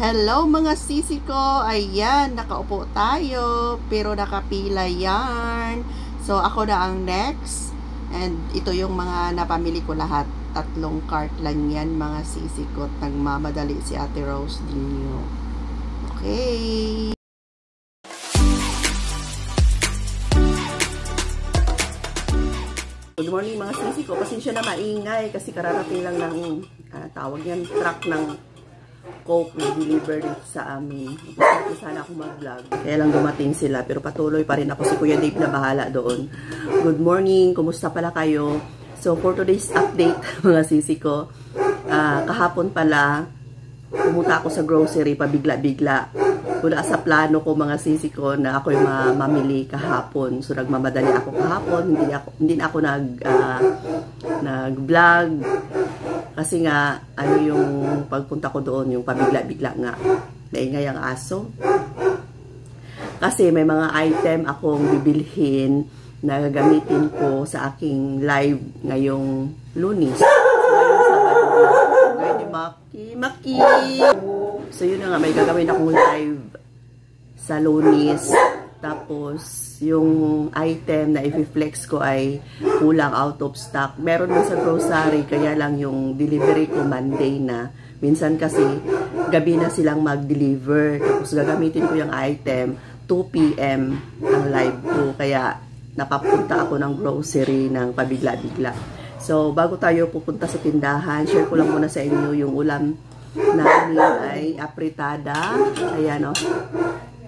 Hello mga sisi ko, ayan, nakaupo tayo, pero nakapila yan. So, ako na ang next, and ito yung mga napamili ko lahat. 3 cart lang yan mga sisi ko, nagmamadali si Ate Rose Dinyo. Okay. Good morning mga sisi ko, pasensya na maingay kasi kararating lang ng tawag yan, truck ng Coke na deliver dito sa amin. Gusto sana ako mag-vlog. Kaya lang dumating sila. Pero patuloy pa rin ako. Si Kuya Dave na bahala doon. Good morning. Kumusta pala kayo? So, for today's update, mga sisi ko, kahapon pala, pumunta ako sa grocery, pabigla-bigla. Wala sa plano ko, mga sisi ko, na ako'y mamili kahapon. So, nagmamadali ako kahapon. Hindi na ako nag-vlog. Kasi nga, ano yung pagpunta ko doon, yung pabigla-bigla nga. Naingay ang aso. Kasi may mga item akong bibilhin na gagamitin ko sa aking live ngayong Lunes. So, ngayong Sabado. Ngayon ni Maki. So, yun na nga, may gagawin akong live sa Lunes. Tapos, yung item na i-flex ko ay kulang, out of stock. Meron man sa grocery, kaya lang yung delivery ko Monday na. Minsan kasi, gabi na silang mag-deliver. Tapos, gagamitin ko yung item, 2 PM ang live ko. Kaya, napapunta ako ng grocery ng pabigla-bigla. So, bago tayo pupunta sa tindahan, share ko lang muna sa inyo yung ulam namin ay apritada. Ayan, o.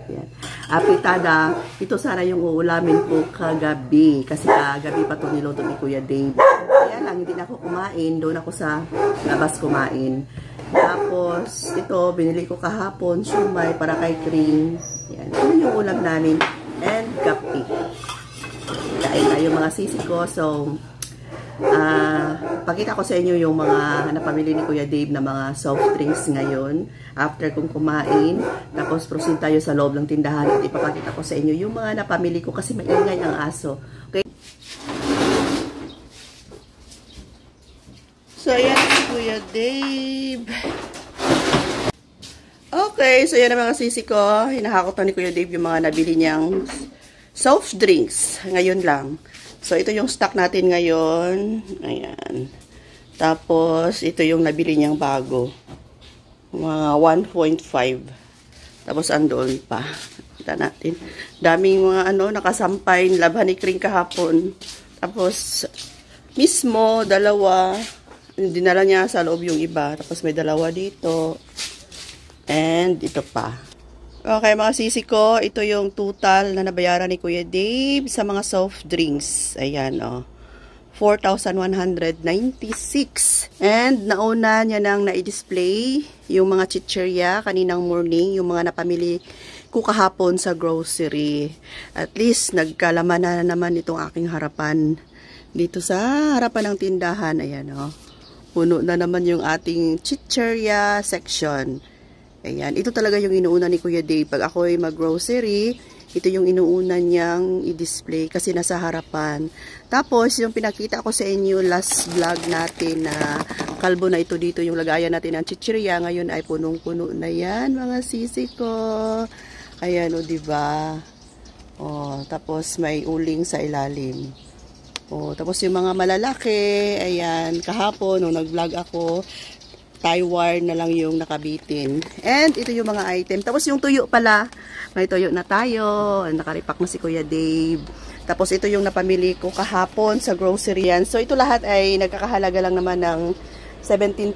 Ayan. Apritada, ito sana yung uulamin ko kagabi. Kasi kagabi pa ito niluto ni Kuya Dave. Kaya lang, hindi na ako kumain. Doon ako sa labas kumain. Tapos, ito, binili ko kahapon, shumay para kay Cream. Ayan. Ito yung ulam namin. And kape. Kain tayo mga sisi ko. So, pakita ko sa inyo yung mga napamili ni Kuya Dave na mga soft drinks ngayon after kong kumain. Tapos proceed tayo sa loob ng tindahan at ipapakita ko sa inyo yung mga napamili ko kasi maingay ang aso. Okay? So ayan si Kuya Dave. Okay, so yan ang mga sisi ko. Hinahakot na ni Kuya Dave yung mga nabili niyang soft drinks ngayon lang. So, ito yung stock natin ngayon. Ayan. Tapos, ito yung nabili niyang bago. Mga 1.5. Tapos, andoon pa. Kita natin. Daming mga nakasampay. Laban ni Kring kahapon. Tapos, mismo, dalawa. Dinala niya sa loob yung iba. Tapos, may dalawa dito. And, ito pa. Okay, mga sisi ko, ito yung total na nabayaran ni Kuya Dave sa mga soft drinks. Ayan, oh. 4,196. And nauna niya nang na-display yung mga chichirya kaninang morning, yung mga napamili ko kahapon sa grocery. At least, nagkalaman na naman itong aking harapan. Dito sa harapan ng tindahan, ayan, oh. Puno na naman yung ating chichirya section. Ayan, ito talaga yung inuuna ni Kuya Dave. Pag ako ay mag-grocery, ito yung inuuna niyang i-display kasi nasa harapan. Tapos, yung pinakita ko sa inyo last vlog natin na kalbo na ito dito, yung lagayan natin ng chichirya. Ngayon ay punong-puno na yan, mga sisi ko. Ayan, o, diba? O, tapos may uling sa ilalim. O, tapos yung mga malalaki, ayan, kahapon, nung nag-vlog ako, tie wire na lang yung nakabitin. And ito yung mga item. Tapos yung tuyo pala, may tuyo na tayo. Nakaripak na si Kuya Dave. Tapos ito yung napamili ko kahapon sa grocery yan. So ito lahat ay nagkakahalaga lang naman ng 17,000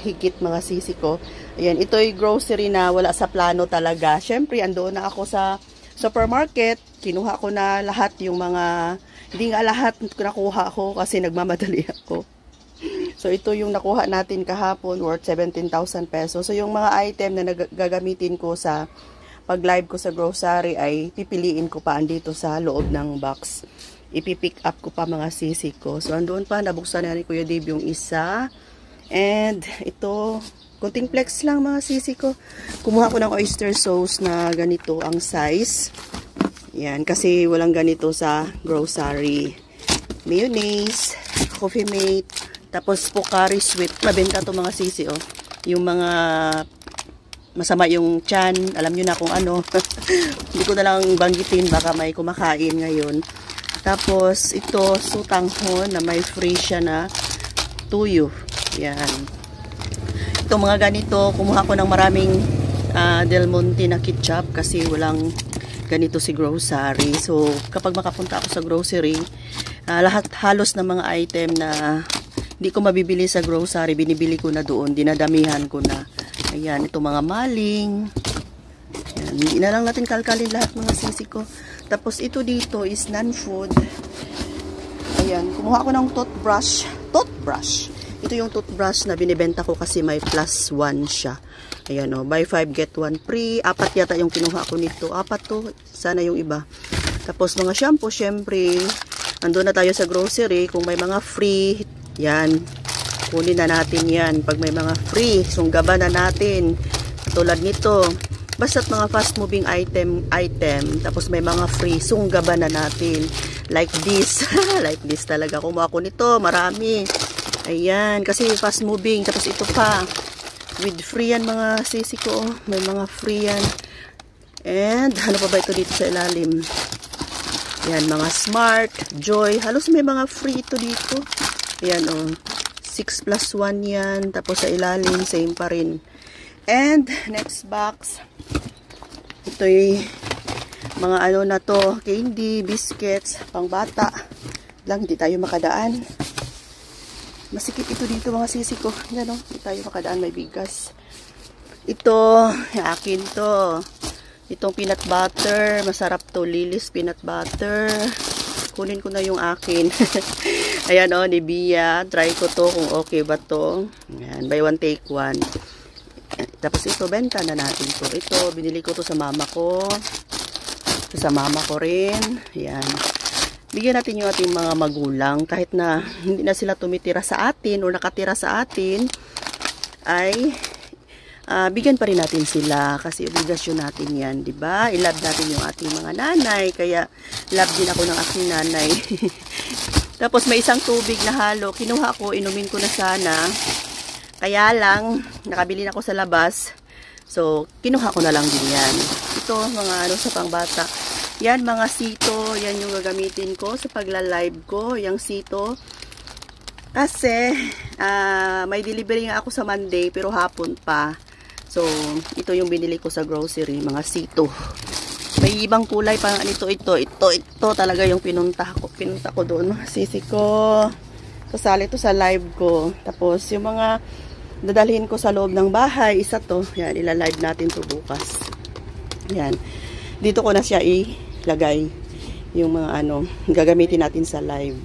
higit mga sisi ko. Ayan, ito yung grocery na wala sa plano talaga. Syempre, andoon na ako sa supermarket. Kinuha ko na lahat yung mga, hindi nga lahat nakuha ko kasi nagmamadali ako. So, ito yung nakuha natin kahapon, worth 17,000 pesos. So, yung mga item na gagamitin ko sa pag-live ko sa grocery ay pipiliin ko pa andito sa loob ng box. Ipipick up ko pa mga sisi ko. So, andoon pa, nabuksan na ni Kuya Dave yung isa. And, ito, kunting flex lang mga sisi ko. Kumuha ko ng oyster sauce na ganito ang size. Yan, kasi walang ganito sa grocery. Mayonnaise, Coffee Mate, tapos Pocari Sweet. Mabenta to mga sisi, oh. Yung mga masama yung tiyan. Alam nyo na kung ano. Hindi ko na lang banggitin, baka may kumakain ngayon. Tapos, ito, sutanghon na may free siya na tuyo. Yan. Ito mga ganito, kumuha ko ng maraming Del Monte na ketchup kasi walang ganito si grocery. So, kapag makapunta ako sa grocery, lahat halos ng mga item na hindi ko mabibili sa grocery, binibili ko na doon, dinadamihan ko na. Ayan, ito mga maling. Ayan, hindi na lang natin kalkalin lahat mga sisi ko. Tapos ito dito is non-food. Ayan, kumuha ko ng toothbrush. Toothbrush. Ito yung toothbrush na binibenta ko kasi may +1 siya. Ayan o, buy 5 get 1 free. 4 yata yung kinuha ko nito. 4 to, sana yung iba. Tapos mga shampoo, syempre, andun na tayo sa grocery. Kung may mga free, yan, kunin na natin yan. Pag may mga free, sunggaban na natin. Tulad nito, basta't mga fast moving item, tapos may mga free, sunggaban na natin. Like this. Like this talaga. Kumuha ko nito, marami. Ayan, kasi fast moving. Tapos ito pa, with free yan mga sisi ko. May mga free yan. And, ano pa ba ito dito sa ilalim? Ayan, mga Smart, Joy. Halos may mga free ito dito. Ayan, oh. 6+1 yan. Tapos sa ilalim, same pa rin. And, next box. Ito'y mga ano na to, candy, biscuits, pang bata. Lang, hindi tayo makadaan. Masikip ito dito mga sisi ko. Yan o, hindi tayo makadaan, may bigas. Ito, akin to. Itong peanut butter, masarap to, Lilis peanut butter. Kunin ko na yung akin. Ayan o, ni Bia. Try ko to kung okay ba to. Ayan, buy one take one. Tapos ito, benta na natin to. Ito, binili ko to sa mama ko. Ito sa mama ko rin. Ayan. Bigyan natin yung ating mga magulang. Kahit na hindi na sila tumitira sa atin o nakatira sa atin, ay bigyan pa rin natin sila. Kasi obligasyon natin yan, diba? I-love natin yung ating mga nanay. Kaya, love din ako ng aking nanay. Tapos may isang tubig na halo. Kinuha ko, inumin ko na sana. Kaya lang, nakabili na ako sa labas. So, kinuha ko na lang din yan. Ito, mga ano sa pangbata. Yan, mga sito. Yan yung gagamitin ko sa pagla-live ko. Yung sito. Kasi, may delivery nga ako sa Monday, pero hapon pa. So, ito yung binili ko sa grocery, mga sito. May ibang kulay pa nito, ito talaga yung pinunta ko doon, mga sisi ko. Kasali to sa live ko. Tapos, yung mga dadalhin ko sa loob ng bahay, isa to. Yan, ila-live natin to bukas. Yan. Dito ko na siya ilagay. Yung mga ano, gagamitin natin sa live.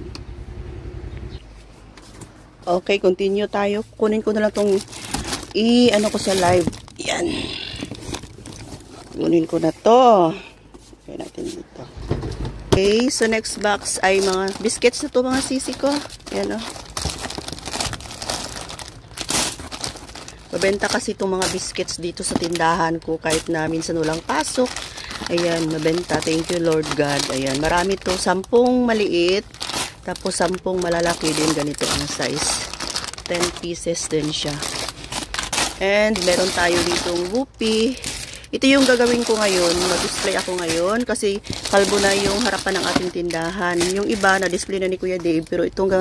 Okay, continue tayo. Kunin ko na lang tong ano ko sa live. Yan. Kunin ko na to. Okay natin dito. Okay, so next box ay mga biscuits na to mga sisi ko. Yan o. Mabenta kasi itong mga biscuits dito sa tindahan ko kahit na minsan walang pasok. Ayan, mabenta. Thank you Lord God. Ayan, marami to. 10 maliit. Tapos 10 malalaki din. Ganito ang size. 10 pieces din siya. And meron tayo ditong whoopie. Ito yung gagawin ko ngayon. Mag-display ako ngayon. Kasi kalbo na yung harapan ng ating tindahan. Yung iba na-display na ni Kuya Dave. Pero itong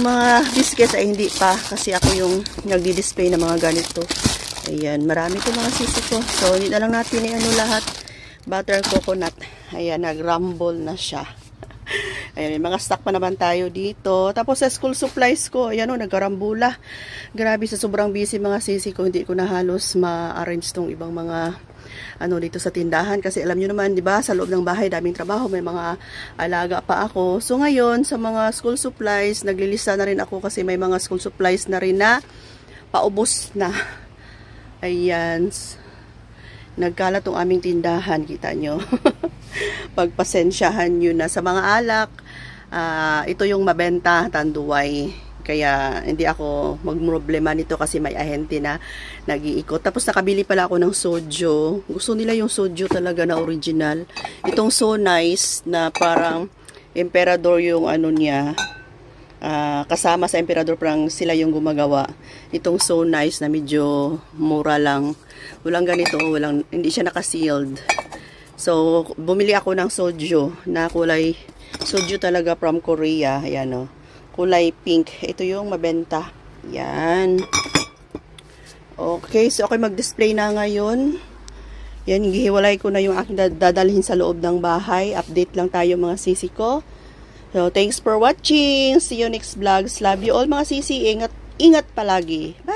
mga biscuits ay hindi pa. Kasi ako yung nagdi-display ng mga ganito. Ayan, marami ito mga sisi ko. So, hindi na lang natin ano lahat. Butter coconut. Ayan, nag-rumble na siya. Ayan, may mga stock pa naman tayo dito. Tapos sa school supplies ko, ayan o, nagkarambula. Grabe, sa sobrang busy mga sisi ko, hindi ko na halos ma-arrange tong ibang mga ano dito sa tindahan. Kasi alam nyo naman, di ba, sa loob ng bahay, daming trabaho, may mga alaga pa ako. So ngayon, sa mga school supplies, naglilista na rin ako kasi may mga school supplies na rin na paubos na. Ayan. Nagkalat tong aming tindahan, kita nyo. Pagpasensyahan nyo na. Sa mga alak, ito yung mabenta, tanduay. Kaya hindi ako magproblema nito kasi may ahente na nag-iikot. Tapos nakabili pala ako ng soju. Gusto nila yung soju talaga na original. Itong So Nice na parang emperador yung ano niya. kasama sa Emperador Prang, sila yung gumagawa. Itong So Nice na medyo mura lang. Walang ganito, hindi siya naka-sealed. So, bumili ako ng soju na kulay, soju talaga from Korea. Ayan o. Kulay pink. Ito yung mabenta. Yan. Okay, so ako mag-display na ngayon. Yan, gihiwalay ko na yung aking dadalhin sa loob ng bahay. Update lang tayo mga sisi ko. So, thanks for watching. See you next vlogs. Love you all mga sisi. Ingat palagi. Bye!